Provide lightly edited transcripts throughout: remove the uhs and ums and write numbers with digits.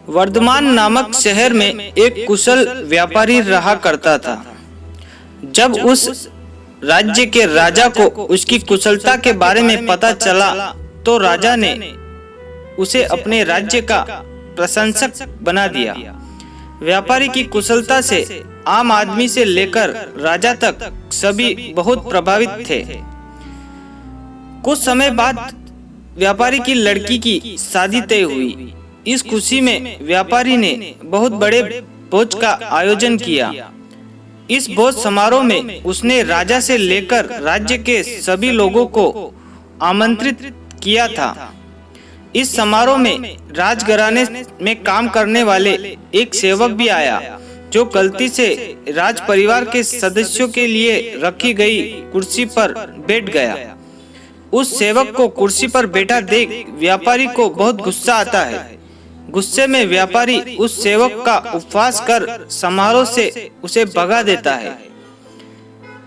वर्धमान नामक शहर में एक कुशल व्यापारी रहा करता था। जब उस राज्य के राजा को उसकी कुशलता के बारे में पता चला तो राजा ने उसे अपने राज्य का प्रशंसक बना दिया। व्यापारी की कुशलता से आम आदमी से लेकर राजा तक सभी बहुत प्रभावित थे। कुछ समय बाद व्यापारी की लड़की की शादी तय हुई। इस खुशी में व्यापारी ने बहुत बड़े भोज का आयोजन किया। इस भोज समारोह में उसने राजा से लेकर राज्य के सभी लोगों को आमंत्रित किया था। इस समारोह में राजघराने में काम करने वाले एक सेवक भी आया, जो गलती से राज परिवार के सदस्यों के लिए रखी गई कुर्सी पर बैठ गया। उस सेवक को कुर्सी पर बैठा देख व्यापारी को बहुत गुस्सा आता है। गुस्से में व्यापारी उस सेवक का उपवास कर समारोह से उसे भगा देता है।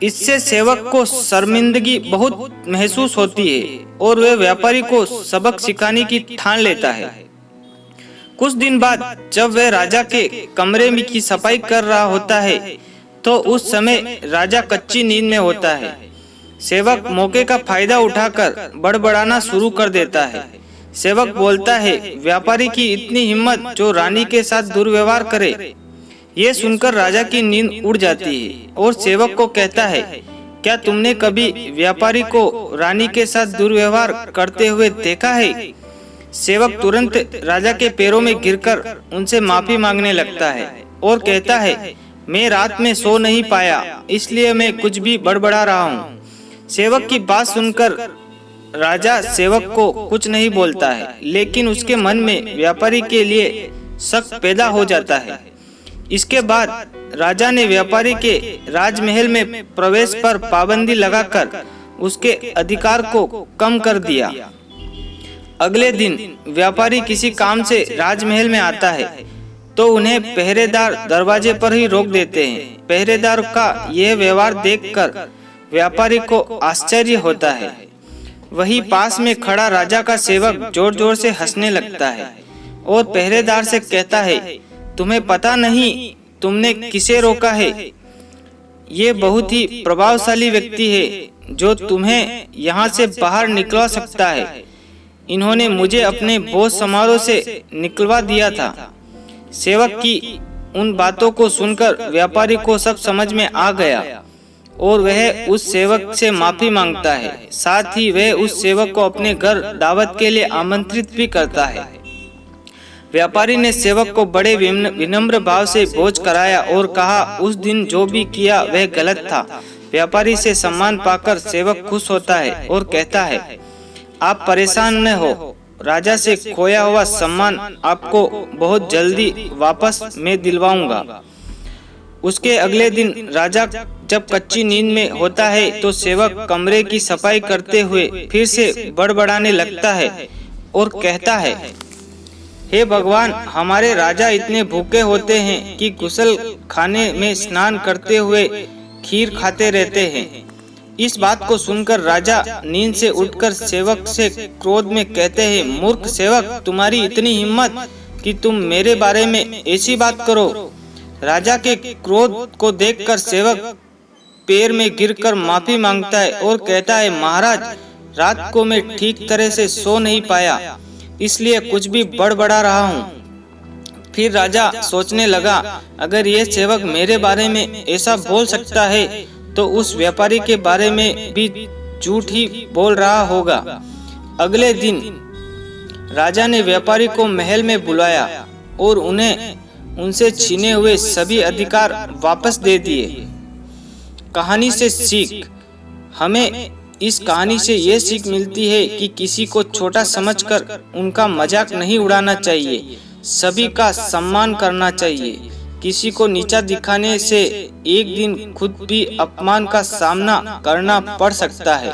इससे सेवक को शर्मिंदगी बहुत महसूस होती है और वह व्यापारी को सबक सिखाने की ठान लेता है। कुछ दिन बाद जब वह राजा के कमरे में की सफाई कर रहा होता है तो उस समय राजा कच्ची नींद में होता है। सेवक मौके का फायदा उठाकर बड़बड़ाना शुरू कर देता है। सेवक बोलता है, व्यापारी की इतनी हिम्मत जो रानी के साथ दुर्व्यवहार करे। ये सुनकर राजा की नींद उड़ जाती है और सेवक को कहता है, क्या तुमने कभी व्यापारी को रानी के साथ दुर्व्यवहार करते हुए देखा है? सेवक तुरंत राजा के पैरों में गिरकर उनसे माफी मांगने लगता है और कहता है, मैं रात में सो नहीं पाया, इसलिए मैं कुछ भी बड़बड़ा रहा हूँ। सेवक की बात सुनकर राजा सेवक को कुछ नहीं बोलता है, लेकिन उसके मन में व्यापारी के लिए शक पैदा हो जाता है। इसके बाद राजा ने व्यापारी के राजमहल में प्रवेश पर पाबंदी लगाकर उसके अधिकार को कम कर दिया। अगले दिन व्यापारी किसी काम से राजमहल में आता है तो उन्हें पहरेदार दरवाजे पर ही रोक देते हैं। पहरेदार का यह व्यवहार देखकर व्यापारी को आश्चर्य होता है। वहीं पास में खड़ा राजा का सेवक जोर जोर से हंसने लगता है और पहरेदार से कहता है, तुम्हें पता नहीं तुमने किसे रोका है? ये बहुत ही प्रभावशाली व्यक्ति है जो तुम्हें यहाँ से बाहर निकलवा सकता है। इन्होंने मुझे अपने भोज समारोह से निकलवा दिया था। सेवक की उन बातों को सुनकर व्यापारी को सब समझ में आ गया और वह उस सेवक से माफी मांगता है। साथ ही वह उस सेवक को अपने घर दावत के लिए आमंत्रित भी करता है। व्यापारी ने सेवक को बड़े विनम्र भाव से भोज कराया और कहा, उस दिन जो भी किया वह गलत था। व्यापारी से सम्मान पाकर सेवक खुश होता है और कहता है, आप परेशान न हो, राजा से खोया हुआ सम्मान आपको बहुत जल्दी वापस मैं दिलवाऊंगा। उसके अगले दिन राजा जब कच्ची नींद में होता है तो सेवक कमरे की सफाई करते हुए फिर से बड़बड़ाने लगता है और कहता है, हे भगवान, हमारे राजा इतने भूखे होते हैं कि गुसल खाने में स्नान करते हुए खीर खाते रहते हैं। इस बात को सुनकर राजा नींद से उठकर सेवक से क्रोध में कहते हैं, मूर्ख सेवक, तुम्हारी इतनी हिम्मत कि तुम मेरे बारे में ऐसी बात करो। राजा के क्रोध को देखकर सेवक पैर में गिरकर माफी मांगता है और कहता है, महाराज, रात को मैं ठीक तरह से सो नहीं पाया, इसलिए कुछ भी बड़बड़ा रहा हूँ। फिर राजा सोचने लगा, अगर यह सेवक मेरे बारे में ऐसा बोल सकता है तो उस व्यापारी के बारे में भी झूठ ही बोल रहा होगा। अगले दिन राजा ने व्यापारी को महल में बुलाया और उनसे छीने हुए सभी अधिकार वापस दे दिए। कहानी से सीख, हमें इस कहानी से ये सीख मिलती है कि किसी को छोटा समझकर उनका मजाक नहीं उड़ाना चाहिए, सभी का सम्मान करना चाहिए। किसी को नीचा दिखाने से एक दिन खुद भी अपमान का सामना करना पड़ सकता है।